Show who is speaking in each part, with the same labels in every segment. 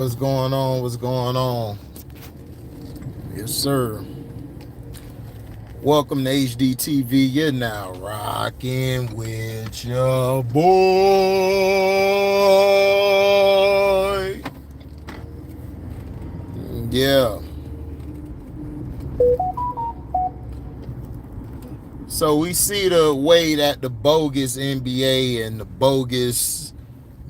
Speaker 1: What's going on? What's going on? Yes, sir. Welcome to HDiiTV. You're now rocking with your boy. Yeah. So we see the way that the bogus NBA and the bogus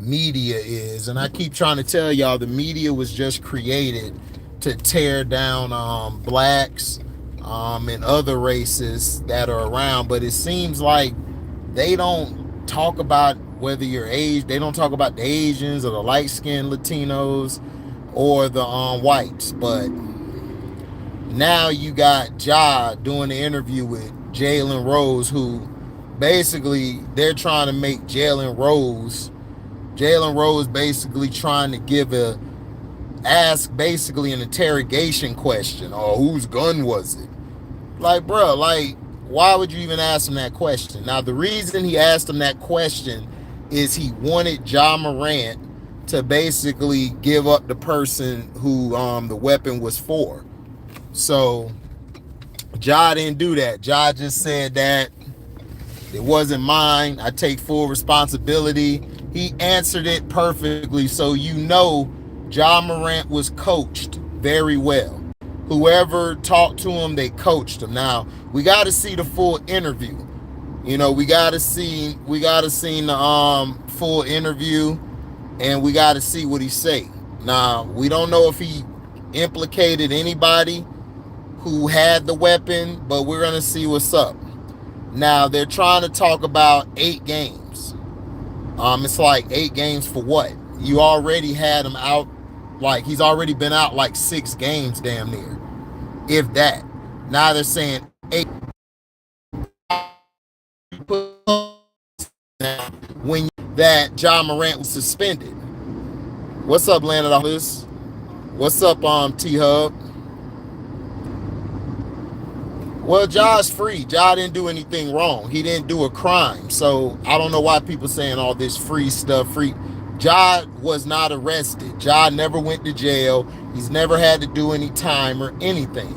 Speaker 1: media is, and I keep trying to tell y'all the media was just created to tear down blacks and other races that are around, but it seems like they don't talk about whether you're Asian. They don't talk about the Asians or the light-skinned Latinos or the whites. But now you got Ja doing the interview with Jalen Rose, who basically they're trying to make Jalen Rose basically trying to ask basically an interrogation question, or whose gun was it? Like, bro, like, why would you even ask him that question? Now, the reason he asked him that question is he wanted jamorant to basically give up the person who the weapon was for. So Ja didn't do that. Ja just said that it wasn't mine. I take full responsibility. He answered it perfectly, so you know jamorant was coached very well. Whoever talked to him, they coached him. Now we got to see the full interview. You know, we got to see the full interview, and we got to see what he say. Now we don't know if he implicated anybody who had the weapon, but we're gonna see what's up. Now they're trying to talk about 8 games. It's like 8 games for what? You already had him out, like he's already been out like 6 games, damn near, if that. Now they're saying 8. When that jamorant was suspended. What's up, Landed Office? What's up, T Hub? Well, Ja's free. Ja didn't do anything wrong. He didn't do a crime. So I don't know why people saying all this free stuff. Ja was not arrested. Ja never went to jail. He's never had to do any time or anything.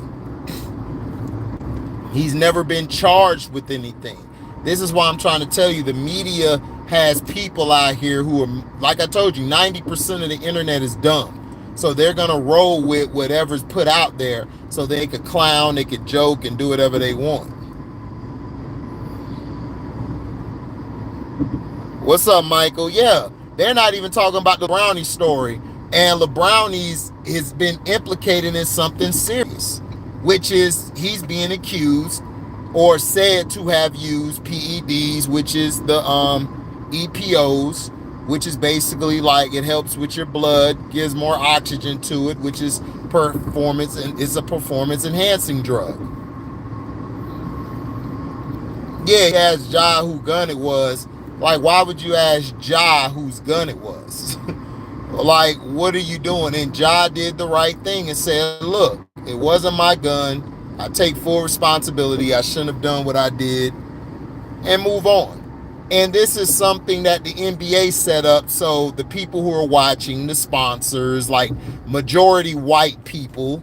Speaker 1: He's never been charged with anything. This is why I'm trying to tell you the media has people out here who are, like I told you, 90% of the internet is dumb. So they're going to roll with whatever's put out there so they could clown, they could joke, and do whatever they want. What's up, Michael? Yeah, they're not even talking about the Brownie story. And LeBrownies has been implicated in something serious, which is he's being accused or said to have used PEDs, which is the EPOs, which is basically like it helps with your blood, gives more oxygen to it, which is performance, and it's a performance enhancing drug. Yeah, he asked Ja who gun it was. Like, why would you ask Ja whose gun it was? Like, what are you doing? And Ja did the right thing and said, look, it wasn't my gun. I take full responsibility. I shouldn't have done what I did, and move on. And this is something that the NBA set up so the people who are watching, the sponsors, like majority white people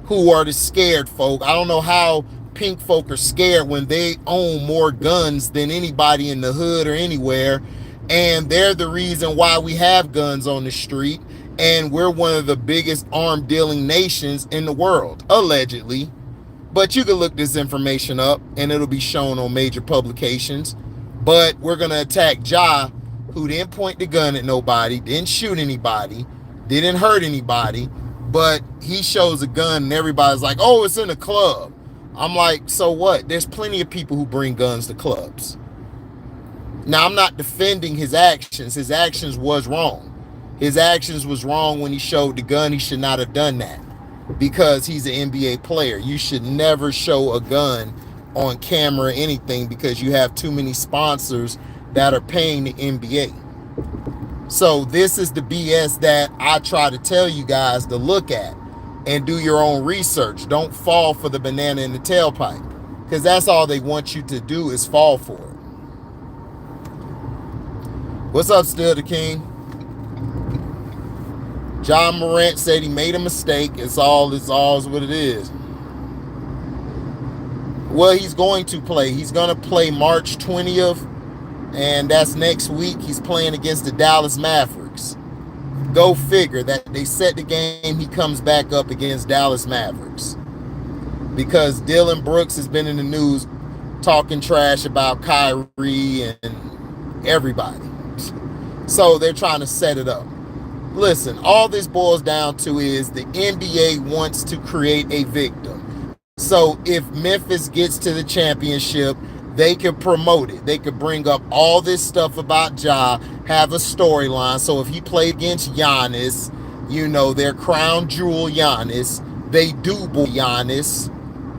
Speaker 1: who are the scared folk. I don't know how pink folk are scared when they own more guns than anybody in the hood or anywhere. And they're the reason why we have guns on the street. And we're one of the biggest arms dealing nations in the world, allegedly. But you can look this information up and it'll be shown on major publications. But we're going to attack Ja, who didn't point the gun at nobody, didn't shoot anybody, didn't hurt anybody, but he shows a gun and everybody's like, oh, it's in a club. I'm like, so what? There's plenty of people who bring guns to clubs. Now, I'm not defending his actions. His actions was wrong. His actions was wrong when he showed the gun. He should not have done that because he's an NBA player. You should never show a gun on camera or anything because you have too many sponsors that are paying the NBA. So this is the BS that I try to tell you guys to look at and do your own research. Don't fall for the banana in the tailpipe because that's all they want you to do is fall for it. What's up, Still the King? Morant said he made a mistake. It's all what it is. Well, he's going to play. He's going to play March 20th, and that's next week. He's playing against the Dallas Mavericks. Go figure that they set the game. He comes back up against Dallas Mavericks because Dillon Brooks has been in the news talking trash about Kyrie and everybody. So they're trying to set it up. Listen, all this boils down to is the NBA wants to create a victim. So if Memphis gets to the championship, they can promote it. They could bring up all this stuff about Ja, have a storyline. So if he played against Giannis, you know, their crown jewel Giannis, they do boy Giannis,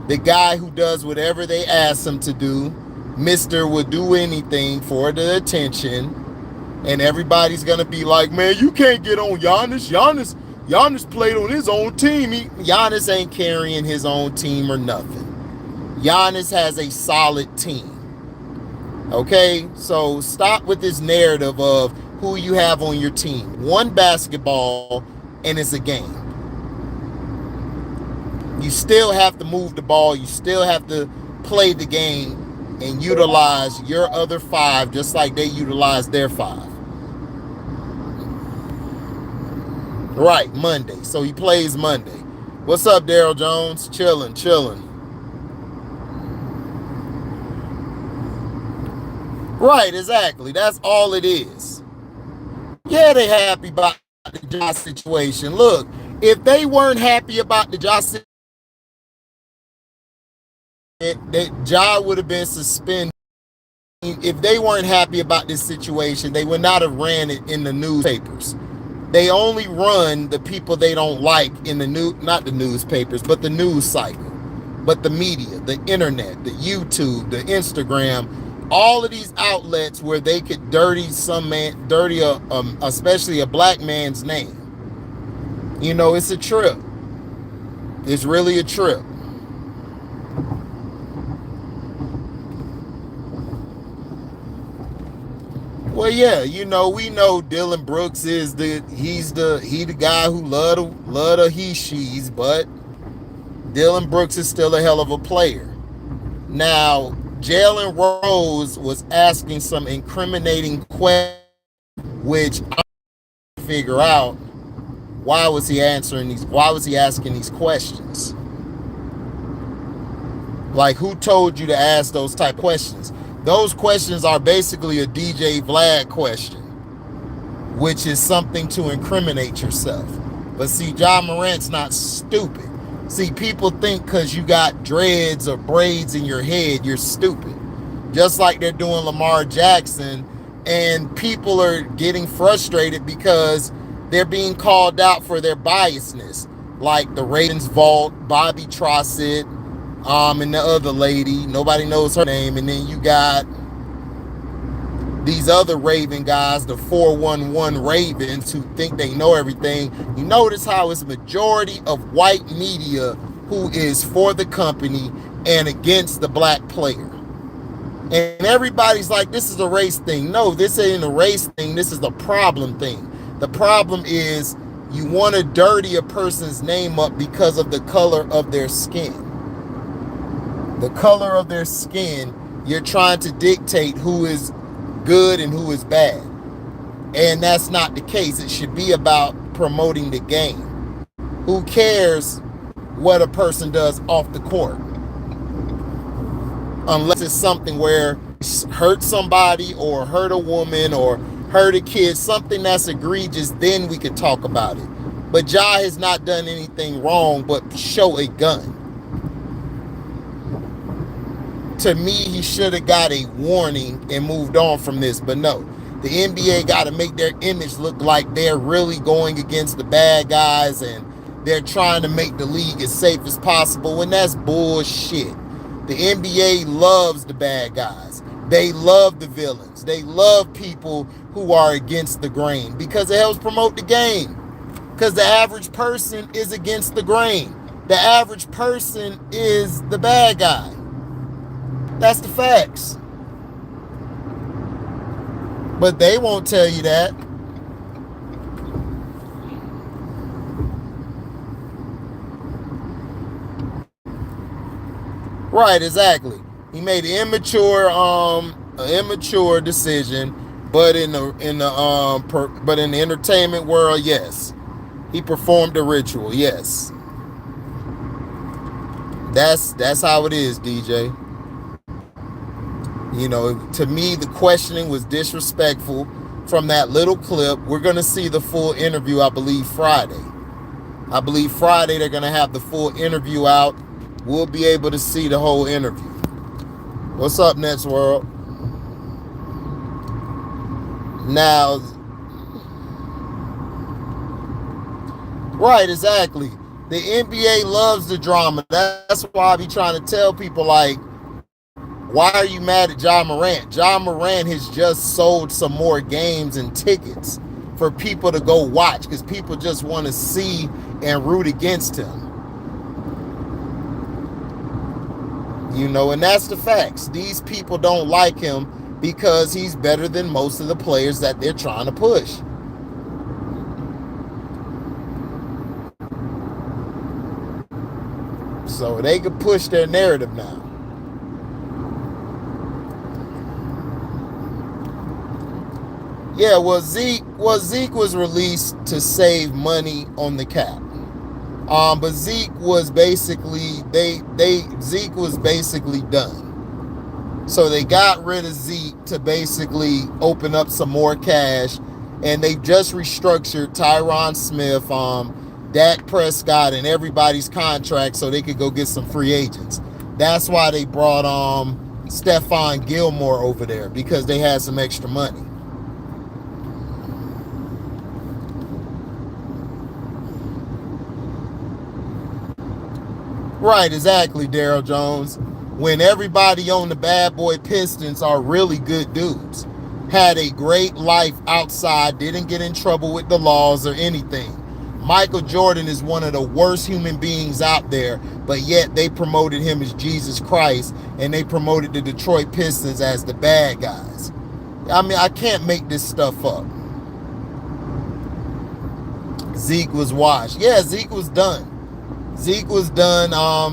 Speaker 1: the guy who does whatever they ask him to do. Mr. would do anything for the attention. And everybody's going to be like, man, you can't get on Giannis. Giannis played on his own team. Giannis ain't carrying his own team or nothing. Giannis has a solid team. Okay? So stop with this narrative of who you have on your team. One basketball, and it's a game. You still have to move the ball. You still have to play the game and utilize your other five just like they utilize their five. Right, Monday. So he plays Monday. What's up, Daryl Jones? Chilling. Right, exactly. That's all it is. Yeah, they happy about the Ja situation. Look, if they weren't happy about the Ja situation, Ja would have been suspended. If they weren't happy about this situation, they would not have ran it in the newspapers. They only run the people they don't like in the not the newspapers, but the news cycle, but the media, the internet, the YouTube, the Instagram, all of these outlets where they could dirty especially a black man's name. You know, it's a trip. It's really a trip. Well, yeah, you know, we know Dillon Brooks is the guy who love the he-she's, but Dillon Brooks is still a hell of a player. Now, Jalen Rose was asking some incriminating questions, which I can't figure out why was he asking these questions? Like, who told you to ask those type of questions? Those questions are basically a DJ Vlad question, which is something to incriminate yourself. But see, Ja Morant's not stupid. See, people think because you got dreads or braids in your head, you're stupid. Just like they're doing Lamar Jackson, and people are getting frustrated because they're being called out for their biasness. Like the Ravens Vault, Bobby Trossett, and the other lady, nobody knows her name, and then you got these other Raven guys, the 411 Ravens, who think they know everything. You notice how it's a majority of white media who is for the company and against the black player. And everybody's like, this is a race thing. No, this ain't a race thing. This is a problem thing. The problem is you want to dirty a person's name up because of the color of their skin. The color of their skin, you're trying to dictate who is good and who is bad. And that's not the case. It should be about promoting the game. Who cares what a person does off the court? Unless it's something where hurt somebody or hurt a woman or hurt a kid, something that's egregious, then we could talk about it. But Ja has not done anything wrong but show a gun. To me, he should have got a warning and moved on from this, but no. The NBA got to make their image look like they're really going against the bad guys and they're trying to make the league as safe as possible, when that's bullshit. The NBA loves the bad guys. They love the villains. They love people who are against the grain because it helps promote the game. Because the average person is against the grain. The average person is the bad guy. That's the facts. But they won't tell you that. Right, exactly. He made an immature decision, but in the entertainment world, yes, he performed the ritual. Yes, that's how it is, DJ. You know, to me, the questioning was disrespectful from that little clip. We're gonna see the full interview, I believe, Friday. They're gonna have the full interview out. We'll be able to see the whole interview. What's up, Nets World? Now, right, exactly. The NBA loves the drama. That's why I be trying to tell people, like, why are you mad at jamorant? Jamorant has just sold some more games and tickets for people to go watch because people just want to see and root against him. You know, and that's the facts. These people don't like him because he's better than most of the players that they're trying to push. So they can push their narrative now. Yeah, well, Zeke was released to save money on the cap. But Zeke was basically Zeke was basically done. So they got rid of Zeke to basically open up some more cash, and they just restructured Tyron Smith, Dak Prescott, and everybody's contract so they could go get some free agents. That's why they brought Stephon Gilmore over there, because they had some extra money. Right, exactly, Daryl Jones. When everybody on the bad boy Pistons are really good dudes, had a great life outside, didn't get in trouble with the laws or anything. Michael Jordan is one of the worst human beings out there, but yet they promoted him as Jesus Christ, and they promoted the Detroit Pistons as the bad guys. I mean, I can't make this stuff up. Zeke was washed. Yeah, Zeke was done. Zeke was done.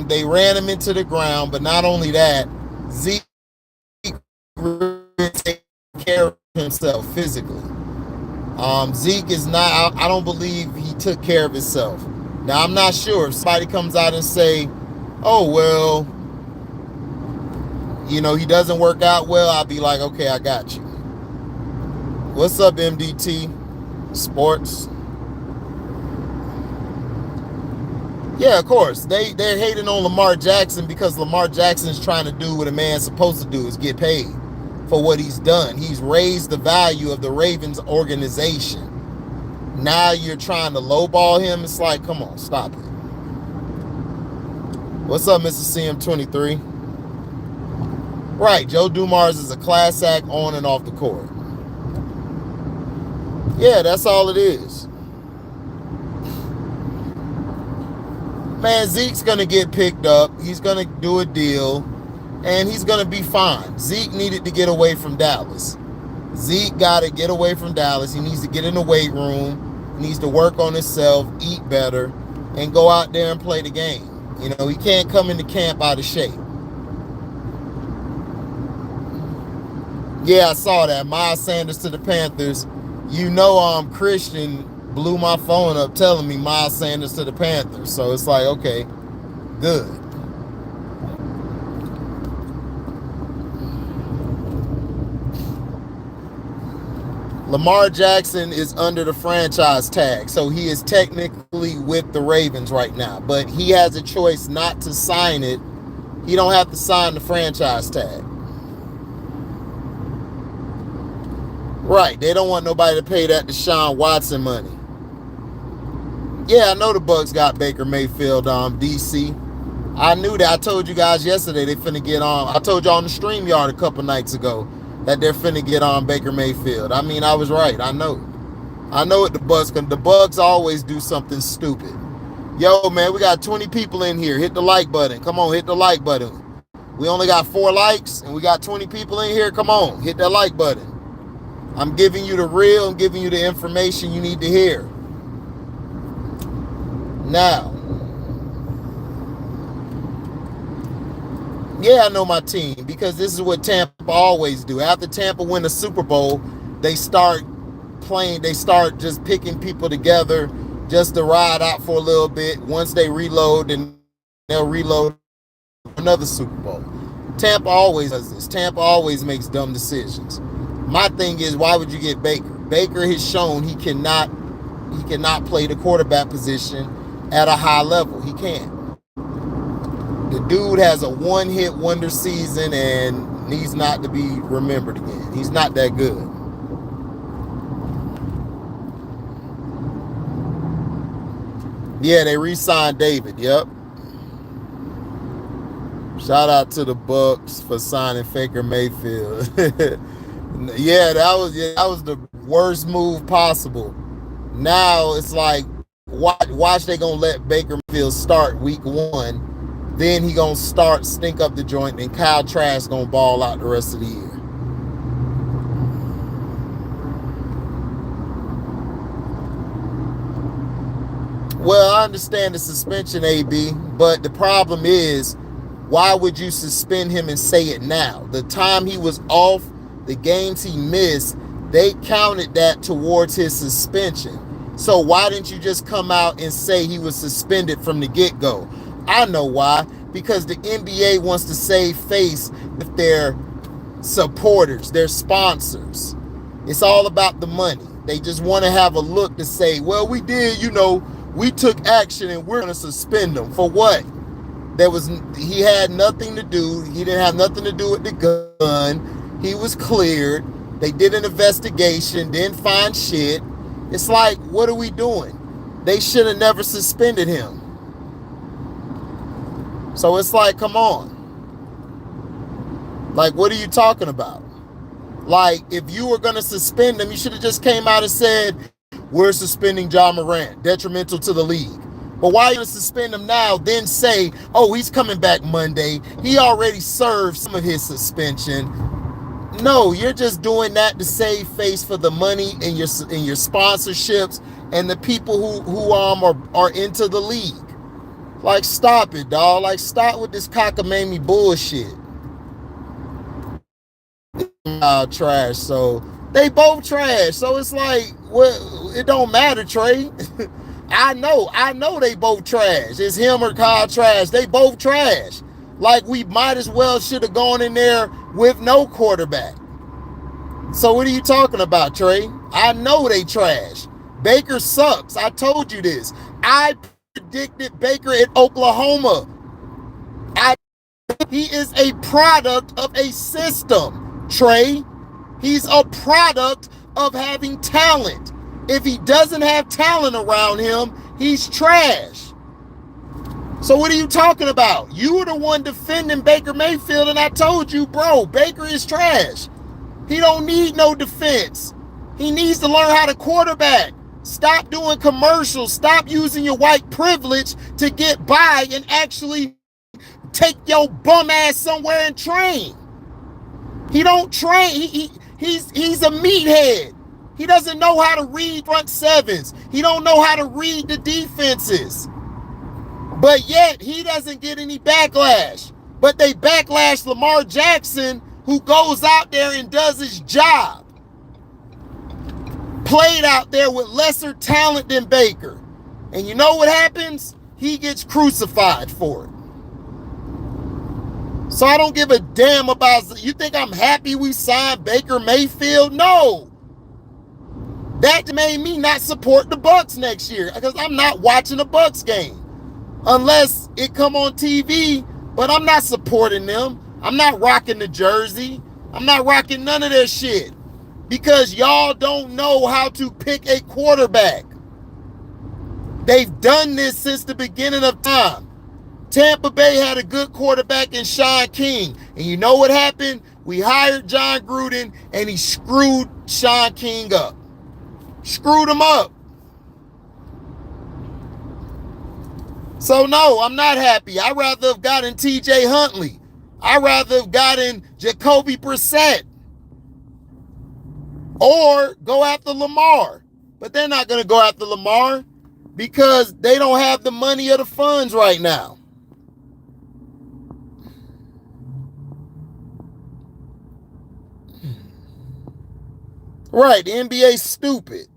Speaker 1: They ran him into the ground, but not only that, Zeke really taking care of himself physically. Zeke is not, I don't believe he took care of himself. Now, I'm not sure if somebody comes out and say, oh, well, you know, he doesn't work out well, I'll be like, okay, I got you. What's up, MDT Sports? Yeah, of course. They're hating on Lamar Jackson because Lamar Jackson's trying to do what a man's supposed to do, is get paid for what he's done. He's raised the value of the Ravens organization. Now you're trying to lowball him. It's like, come on, stop it. What's up, Mr. CM23? Right, Joe Dumars is a class act on and off the court. Yeah, that's all it is. Man, Zeke's going to get picked up. He's going to do a deal, and he's going to be fine. Zeke needed to get away from Dallas. Zeke got to get away from Dallas. He needs to get in the weight room. He needs to work on himself, eat better, and go out there and play the game. You know, he can't come into camp out of shape. Yeah, I saw that. Miles Sanders to the Panthers. You know, Christian blew my phone up telling me Miles Sanders to the Panthers. So it's like, okay, good. Lamar Jackson is under the franchise tag, so he is technically with the Ravens right now, but he has a choice not to sign it. He don't have to sign the franchise tag. Right, they don't want nobody to pay that Deshaun Watson money. Yeah, I know the Bucks got Baker Mayfield DC. I knew that. I told you guys yesterday they finna get on. I told you on the StreamYard a couple nights ago that they're finna get on Baker Mayfield. I mean, I was right. I know what the Bucks can. The Bucks always do something stupid. Yo, man, we got 20 people in here. Hit the like button. Come on, hit the like button. We only got 4 likes, and we got 20 people in here. Come on, hit that like button. I'm giving you the real. I'm giving you the information you need to hear. Now, Yeah, I know my team because this is what Tampa always do. After Tampa win the Super Bowl, they start they start just picking people together just to ride out for a little bit. Once they reload, then they'll reload another Super Bowl. Tampa always does this. Tampa always makes dumb decisions. My thing is, why would you get Baker? Baker has shown he cannot play the quarterback position at a high level. He can't. The dude has a one-hit wonder season and needs not to be remembered again. He's not that good. Yeah, they re-signed David. Yep. Shout out to the Bucks for signing Baker Mayfield. Yeah, that was the worst move possible. Now it's like, watch they gonna let Baker Mayfield start week 1. Then he gonna stink up the joint, and Kyle Trask gonna ball out the rest of the year. Well, I understand the suspension, AB, but the problem is, why would you suspend him and say it now? The time he was off, the games he missed, they counted that towards his suspension. So why didn't you just come out and say he was suspended from the get-go? I know why. Because the NBA wants to save face with their supporters, their sponsors. It's all about the money. They just want to have a look to say, well, we did, we took action and we're going to suspend him. For what? He had nothing to do. He didn't have nothing to do with the gun. He was cleared. They did an investigation, didn't find shit. It's like, what are we doing? They should have never suspended him. So it's like, come on. Like, what are you talking about? Like, if you were going to suspend him, you should have just came out and said, we're suspending jamorant, detrimental to the league. But why are you going to suspend him now, then say, oh, he's coming back Monday. He already served some of his suspension. No, you're just doing that to save face for the money and your sponsorships and the people who are into the league. Like, stop it, dog. Like, stop with this cockamamie bullshit. Trash. So they both trash. So it's like, well, it don't matter, Trey. I know they both trash. It's him or Kyle trash. They both trash. Like, we might as well should have gone in there with no quarterback. So what are you talking about, Trey? I know they trash. Baker sucks. I told you this. I predicted Baker at Oklahoma. He is a product of a system, Trey. He's a product of having talent. If he doesn't have talent around him, he's trash. So what are you talking about? You were the one defending Baker Mayfield, and I told you, bro, Baker is trash. He don't need no defense. He needs to learn how to quarterback. Stop doing commercials. Stop using your white privilege to get by and actually take your bum ass somewhere and train. He don't train. He's a meathead. He doesn't know how to read front sevens. He don't know how to read the defenses. But yet he doesn't get any backlash. But they backlash Lamar Jackson, who goes out there and does his job. Played out there with lesser talent than Baker. And you know what happens? He gets crucified for it. So I don't give a damn about, you think I'm happy we signed Baker Mayfield? No. That made me not support the Bucks next year because I'm not watching a Bucks game unless it come on TV, but I'm not supporting them. I'm not rocking the jersey. I'm not rocking none of that shit because y'all don't know how to pick a quarterback. They've done this since the beginning of time. Tampa Bay had a good quarterback in Sean King. And you know what happened? We hired John Gruden and he screwed Sean King up. Screwed him up. So no, I'm not happy. I'd rather have gotten TJ Huntley. I'd rather have gotten Jacoby Brissett. Or go after Lamar. But they're not going to go after Lamar because they don't have the money or the funds right now. Right, the NBA stupid.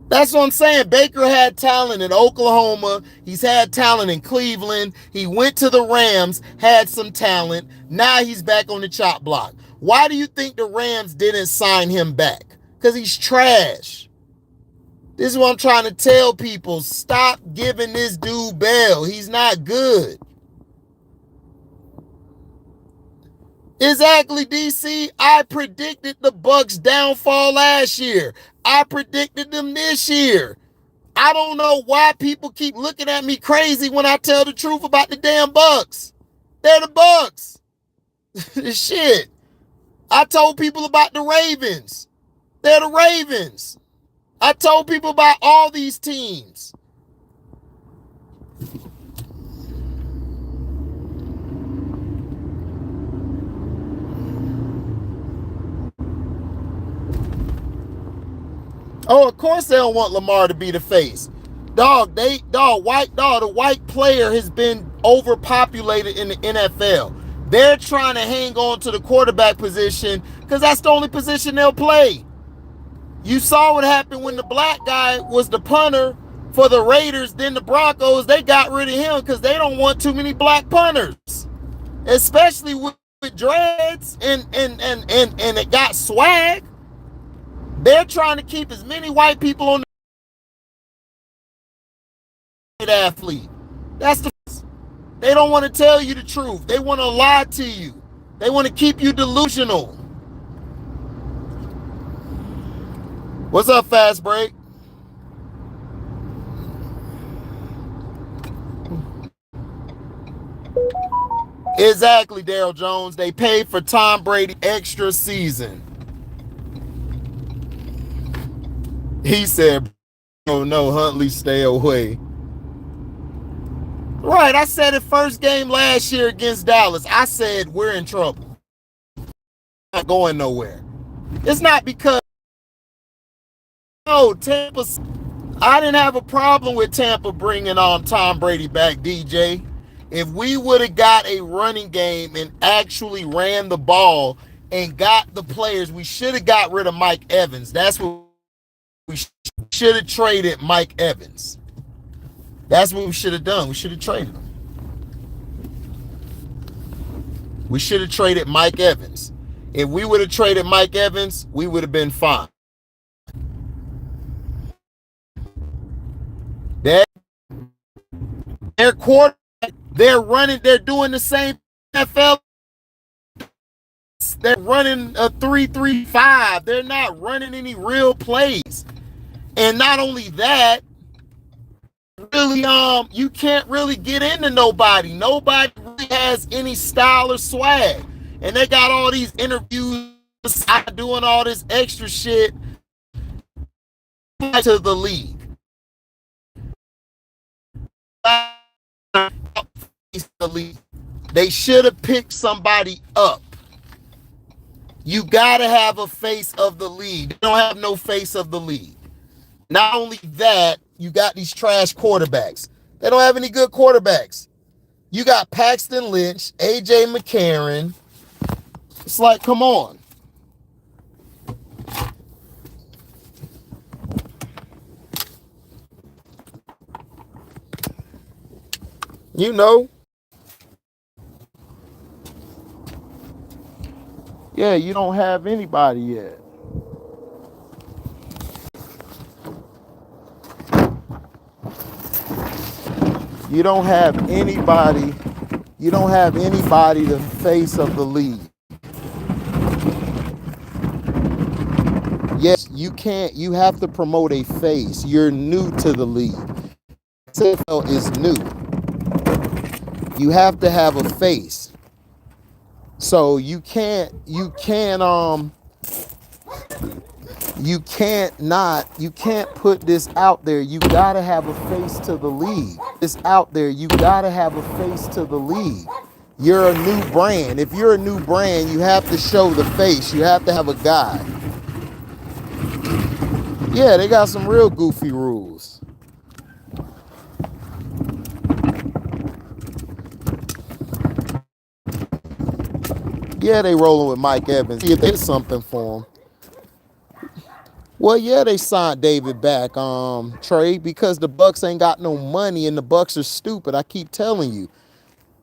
Speaker 1: That's what I'm saying. Baker had talent in Oklahoma. He's had talent in Cleveland. He went to the Rams, had some talent. Now he's back on the chop block. Why do you think the Rams didn't sign him back? Because he's trash. This is what I'm trying to tell people. Stop giving this dude bail. He's not good. Exactly, DC. I predicted the Bucks' downfall last year. I predicted them this year. I don't know why people keep looking at me crazy when I tell the truth about the damn Bucks. They're the Bucks. Shit. I told people about the Ravens. They're the Ravens. I told people about all these teams. Oh, of course they don't want Lamar to be the face. The white player has been overpopulated in the NFL. They're trying to hang on to the quarterback position because that's the only position they'll play. You saw what happened when the black guy was the punter for the Raiders, then the Broncos. They got rid of him because they don't want too many black punters, especially with dreads and it got swag. They're trying to keep as many white people on the athlete. That's the. They don't want to tell you the truth. They want to lie to you. They want to keep you delusional. What's up, Fast Break? Exactly, Daryl Jones. They paid for Tom Brady extra season. He said, "Oh no, Huntley, stay away." Right, I said it first game last year against Dallas. I said we're in trouble. Not going nowhere. It's not because Tampa. I didn't have a problem with Tampa bringing on Tom Brady back, DJ. If we would have got a running game and actually ran the ball and got the players, we should have got rid of Mike Evans. That's what we should have traded Mike Evans. That's what we should have done. We should have traded him. We should have traded Mike Evans. If we would have traded Mike Evans, we would have been fine. Their quarterback, they're running, they're doing the same NFL. They're running a 3-3-5. They're not running any real plays. And not only that, really, you can't really get into nobody. Nobody really has any style or swag. And they got all these interviews doing all this extra shit to the league. They should have picked somebody up. You gotta have a face of the league. They don't have no face of the league. Not only that, you got these trash quarterbacks. They don't have any good quarterbacks. You got Paxton Lynch, AJ McCarron. It's like, come on. You know. Yeah, you don't have anybody yet. You don't have anybody. You don't have anybody the face of the league. Yes, you can't. You have to promote a face. You're new to the league. NFL is new. You have to have a face. So you can't put this out there. You gotta have a face to the league. It's out there. You gotta have a face to the league. You're a new brand. If you're a new brand, you have to show the face. You have to have a guy. Yeah, they got some real goofy rules. Yeah, they rolling with Mike Evans. See if there's something for him. Well, yeah, they signed David back, Trey, because the Bucks ain't got no money and the Bucks are stupid. I keep telling you,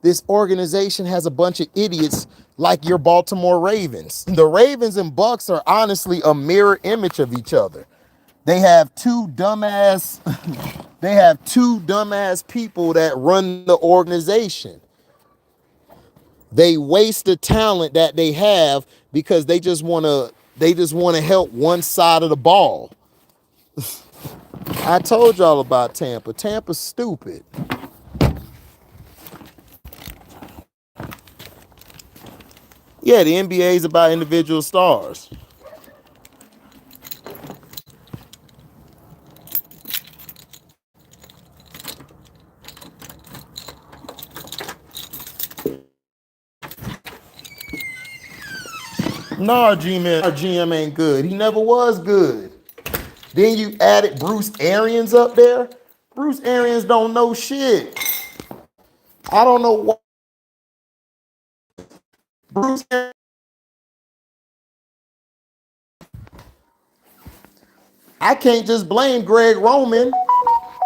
Speaker 1: this organization has a bunch of idiots like your Baltimore Ravens. The Ravens and Bucks are honestly a mirror image of each other. They have two dumbass, they have two dumbass people that run the organization. They waste the talent that they have because they just want to help one side of the ball. I told y'all about Tampa. Tampa's stupid. Yeah, the NBA is about individual stars. No, our GM ain't good. He never was good. Then you added Bruce Arians up there. Bruce Arians don't know shit. I don't know what Bruce. I can't just blame Greg Roman.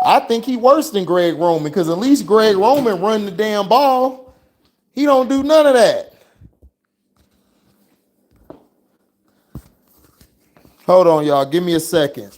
Speaker 1: I think he worse than Greg Roman because at least Greg Roman run the damn ball. He don't do none of that. Hold on, y'all. Give me a second.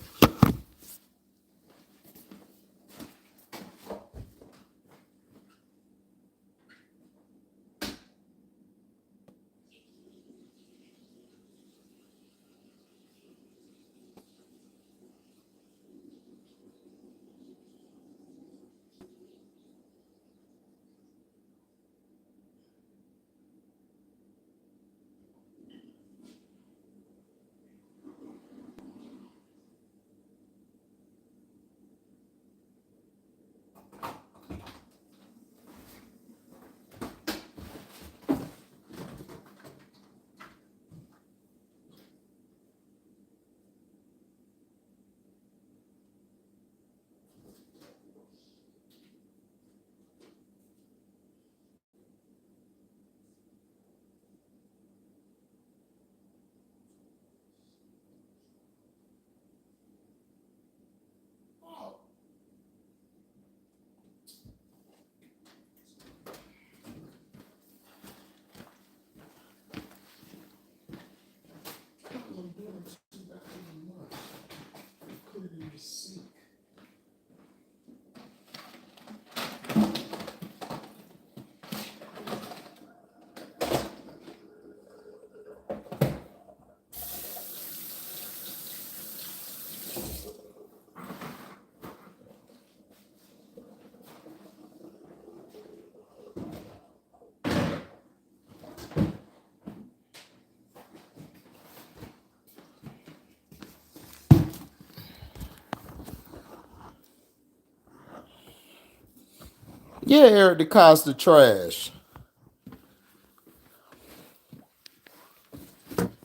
Speaker 1: Yeah, Eric DeCosta trash.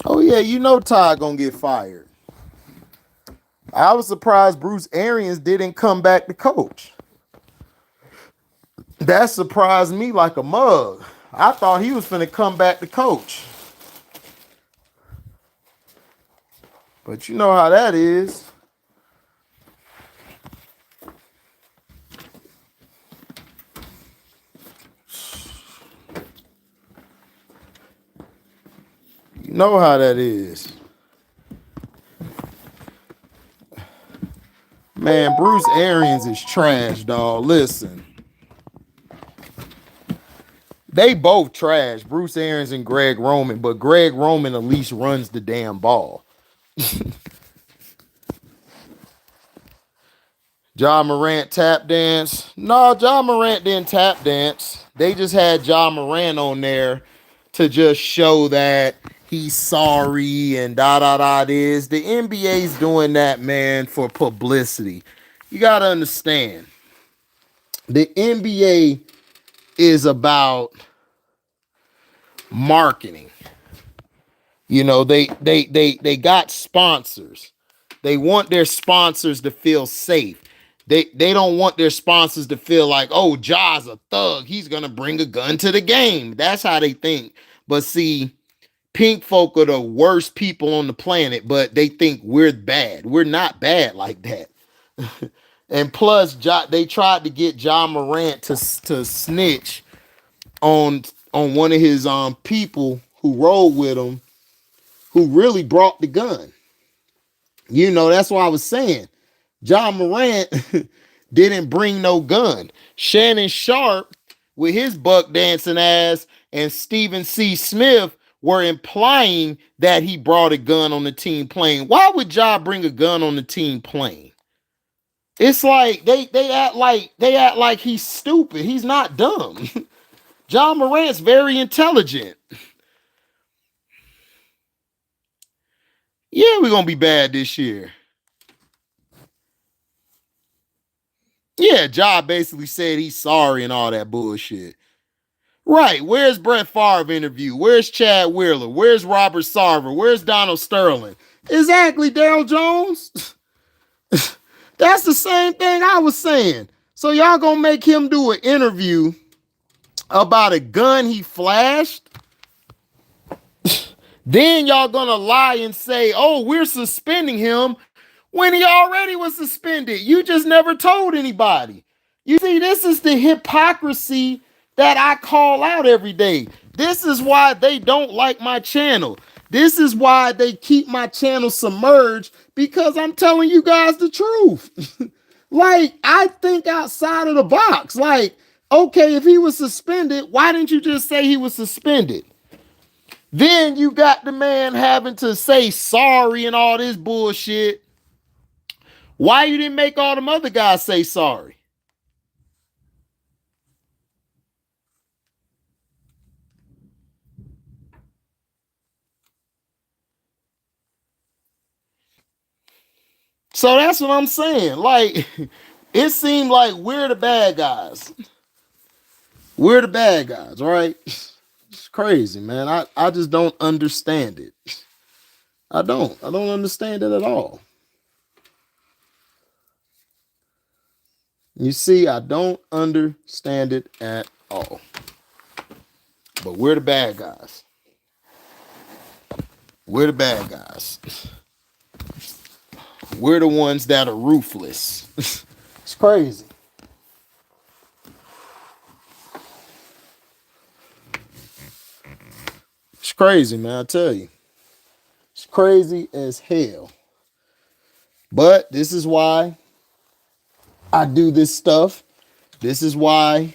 Speaker 1: Oh yeah, you know Todd gonna get fired. I was surprised Bruce Arians didn't come back to coach. That surprised me like a mug. I thought he was finna come back to coach. But you know how that is. You know how that is. Man, Bruce Arians is trash, dog. Listen. They both trash, Bruce Arians and Greg Roman, but Greg Roman at least runs the damn ball. John Morant tap dance. No, John Morant didn't tap dance. They just had John Morant on there to just show that he's sorry and da da da this. The NBA's doing that, man, for publicity. You gotta understand. The NBA is about marketing. You know, they got sponsors. They want their sponsors to feel safe. They don't want their sponsors to feel like, oh, Ja's a thug. He's gonna bring a gun to the game. That's how they think. But see, pink folk are the worst people on the planet, but they think we're bad. We're not bad like that. And plus, they tried to get jamorant to snitch on one of his people who rode with him, who really brought the gun. You know, that's why I was saying jamorant didn't bring no gun. Shannon Sharp, with his buck dancing ass, and Stephen C. Smith were implying that he brought a gun on the team plane. Why would Ja bring a gun on the team plane? It's like they act like he's stupid. He's not dumb. John Morant's very intelligent. Yeah, we're gonna be bad this year. Yeah, Ja basically said he's sorry and all that bullshit. Right. Where's Brett Favre interview? Where's Chad Wheeler? Where's Robert Sarver? Where's Donald Sterling? Exactly, Daryl Jones. That's the same thing I was saying. So y'all gonna make him do an interview about a gun he flashed? Then y'all gonna lie and say, oh, we're suspending him when he already was suspended. You just never told anybody. You see, this is the hypocrisy that I call out every day. This is why they don't like my channel. This is why they keep my channel submerged, because I'm telling you guys the truth. Like, I think outside of the box. Like, okay, if he was suspended, why didn't you just say he was suspended? Then you got the man having to say sorry and all this bullshit. Why you didn't make all them other guys say sorry? So that's what I'm saying. Like, it seemed like we're the bad guys. We're the bad guys, right? It's crazy, man. I just don't understand it. I don't understand it at all. You see, I don't understand it at all. But we're the bad guys. We're the bad guys. We're the ones that are ruthless. It's crazy. It's crazy, man. I tell you. It's crazy as hell. But this is why I do this stuff. This is why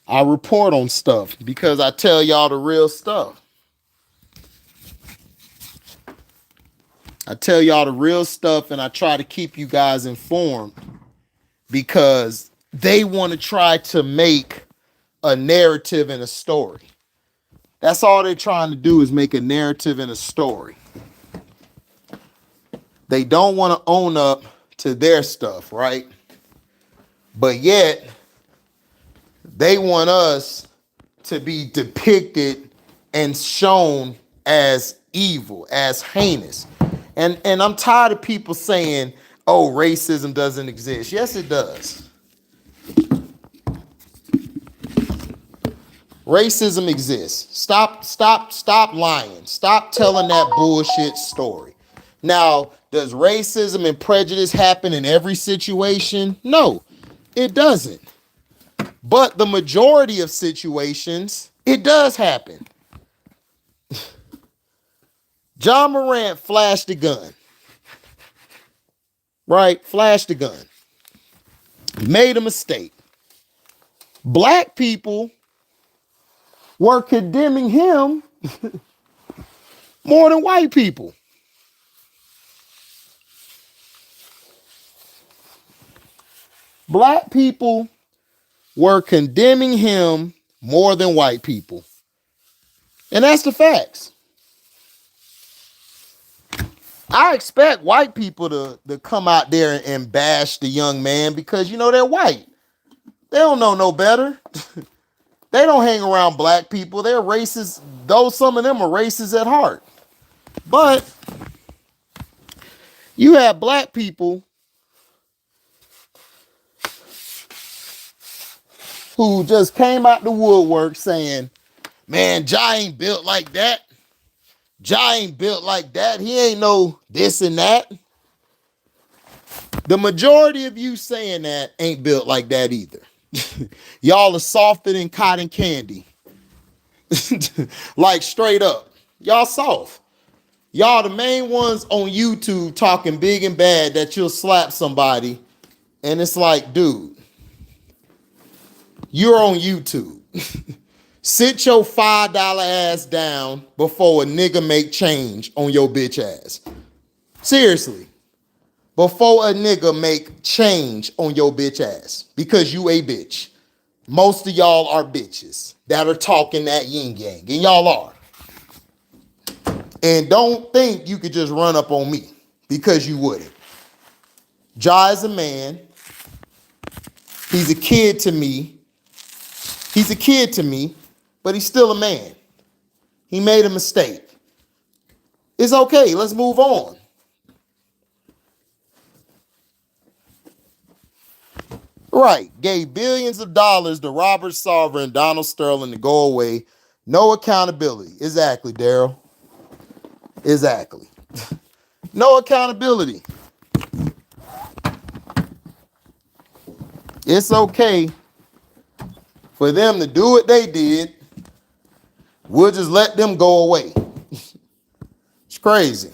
Speaker 1: I report on stuff, because I tell y'all the real stuff. I tell y'all the real stuff, and I try to keep you guys informed, because they want to try to make a narrative and a story. That's all they're trying to do, is make a narrative and a story. They don't want to own up to their stuff, right? But yet, they want us to be depicted and shown as evil, as heinous. And I'm tired of people saying, oh, racism doesn't exist. Yes, it does. Racism exists. Stop lying. Stop telling that bullshit story. Now, does racism and prejudice happen in every situation? No, it doesn't. But the majority of situations, it does happen. Ja Morant flashed a gun. Right? Flashed a gun. Made a mistake. Black people were condemning him more than white people. Black people were condemning him more than white people. And that's the facts. I expect white people to come out there and bash the young man, because, you know, they're white. They don't know no better. They don't hang around black people. They're racist, though some of them are racist at heart. But you have black people who just came out the woodwork saying, man, Ja ain't built like that. Ja ain't built like that. He ain't no this and that. The majority of you saying that ain't built like that either. Y'all are softer than cotton candy. Like straight up. Y'all soft. Y'all the main ones on YouTube talking big and bad that you'll slap somebody. And it's like, dude, you're on YouTube. Sit your $5 ass down before a nigga make change on your bitch ass. Seriously. Before a nigga make change on your bitch ass. Because you a bitch. Most of y'all are bitches that are talking that yin yang. And y'all are. And don't think you could just run up on me. Because you wouldn't. Ja is a man. He's a kid to me. He's a kid to me. But he's still a man. He made a mistake. It's okay. Let's move on. Right. Gave billions of dollars to Robert Sarver and Donald Sterling to go away. No accountability. Exactly, Daryl. Exactly. No accountability. It's okay for them to do what they did. We'll just let them go away. It's crazy.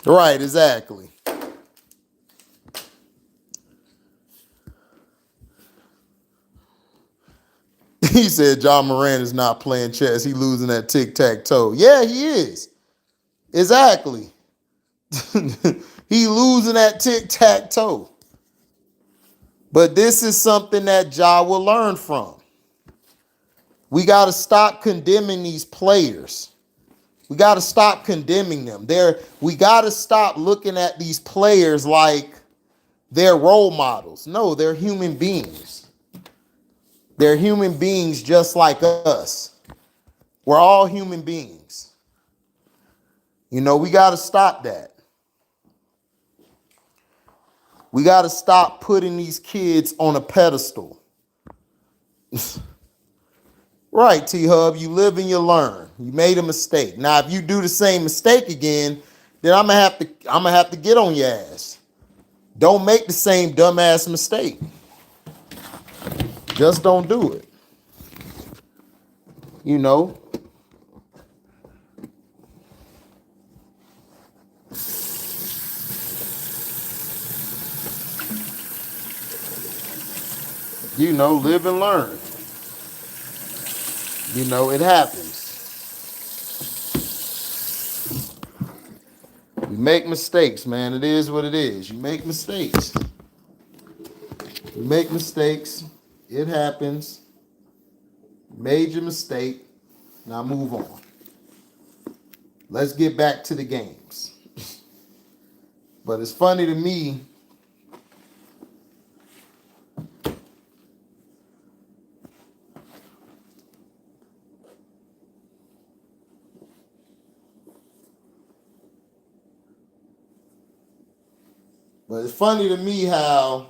Speaker 1: Right, exactly. He said jamorant is not playing chess. He losing that tic-tac-toe. Yeah, he is. Exactly. He losing that tic-tac-toe. But this is something that Ja will learn from. We got to stop condemning these players. We got to stop condemning them. We got to stop looking at these players like they're role models. No, they're human beings. They're human beings just like us. We're all human beings. You know, we got to stop that. We got to stop putting these kids on a pedestal. Right, T-Hub, you live and you learn. You made a mistake. Now, if you do the same mistake again, then I'm gonna have to get on your ass. Don't make the same dumbass mistake. Just don't do it. You know? You know, live and learn. You know, it happens. We make mistakes, man. It is what it is. You make mistakes. You make mistakes. It happens. Major mistake. Now move on. Let's get back to the games. But it's funny to me. But it's funny to me how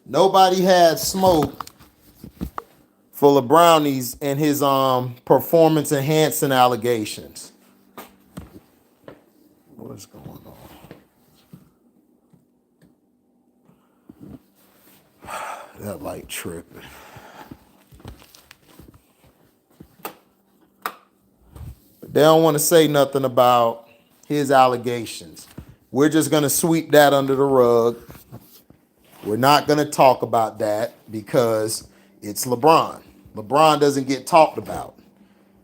Speaker 1: nobody had smoke full of brownies in his performance enhancing allegations. What's going on? That light tripping. But they don't want to say nothing about his allegations. We're just going to sweep that under the rug. We're not going to talk about that because it's LeBron. LeBron doesn't get talked about.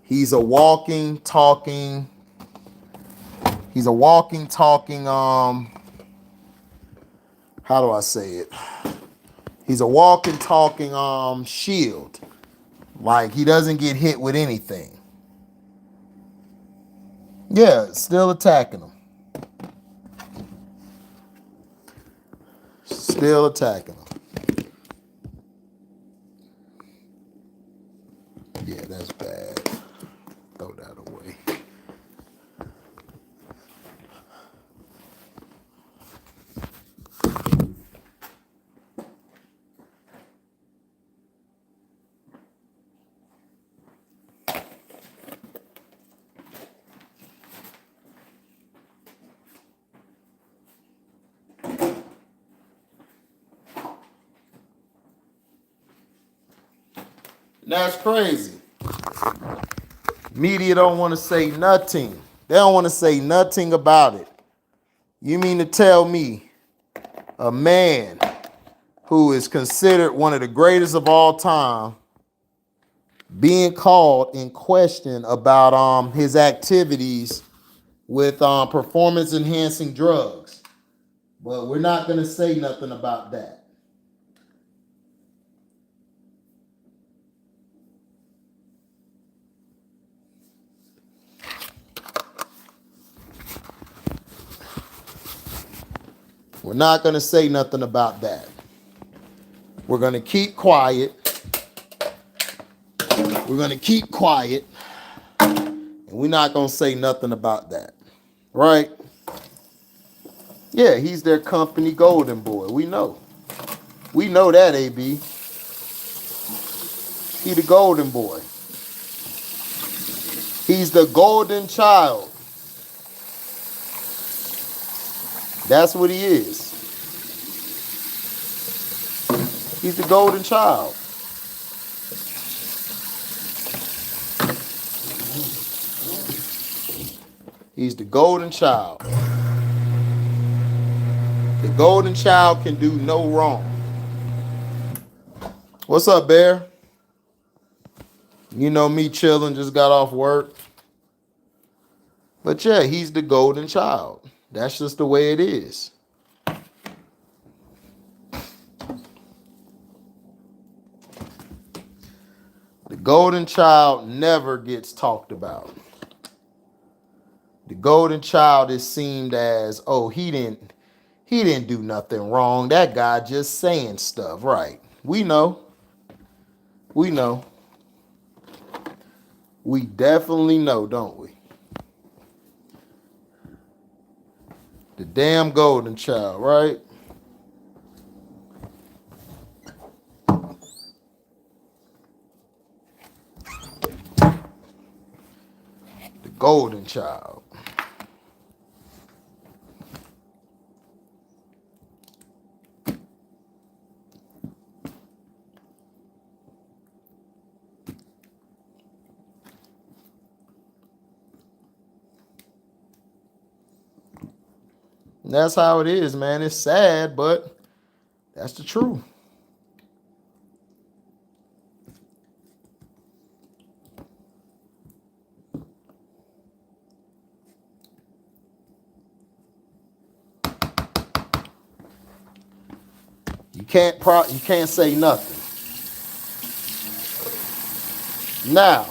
Speaker 1: He's a walking, talking, how do I say it? He's a walking, talking shield. Like he doesn't get hit with anything. Yeah, still attacking him. Still attacking him. Yeah, that's bad. Throw that away. And that's crazy. Media don't want to say nothing. They don't want to say nothing about it. You mean to tell me a man who is considered one of the greatest of all time being called in question about his activities with performance enhancing drugs? But we're not going to say nothing about that. We're not going to say nothing about that. We're going to keep quiet. We're going to keep quiet. And we're not going to say nothing about that. Right? Yeah, he's their company golden boy. We know. We know that, AB. He the golden boy. He's the golden child. That's what he is. He's the golden child. He's the golden child. The golden child can do no wrong. What's up, Bear? You know me chilling, just got off work. But yeah, he's the golden child. That's just the way it is. The golden child never gets talked about. The golden child is seen as, oh, he didn't do nothing wrong. That guy just saying stuff, right? We know. We know. We definitely know, don't we? The damn golden child, right? The golden child. And that's how it is, man. It's sad, but that's the truth. You can't say nothing. Now,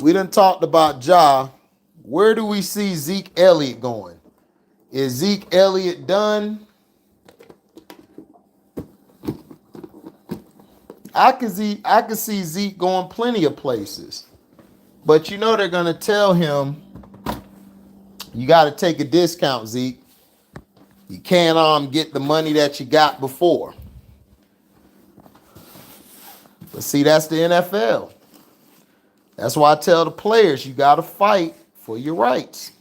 Speaker 1: we done talked about Ja. Where do we see Zeke Elliott going? Is Zeke Elliott done? I can see Zeke going plenty of places. But you know they're going to tell him, you got to take a discount, Zeke. You can't get the money that you got before. But see, that's the NFL. That's why I tell the players, you got to fight for your rights.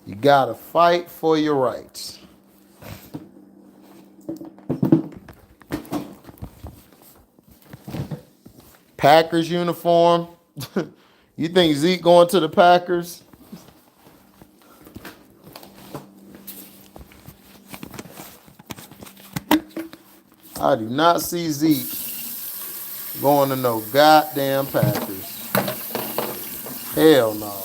Speaker 1: You got to fight for your rights. Packers uniform. You think Zeke going to the Packers? I do not see Zeke going to no goddamn Packers. Hell no.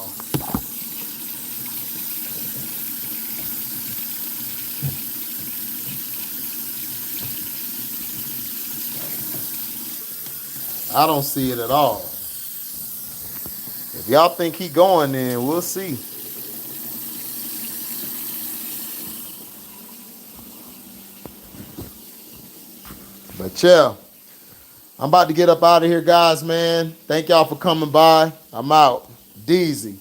Speaker 1: I don't see it at all. If y'all think he going, then we'll see. But yeah, I'm about to get up out of here, guys, man. Thank y'all for coming by. I'm out. Deezy.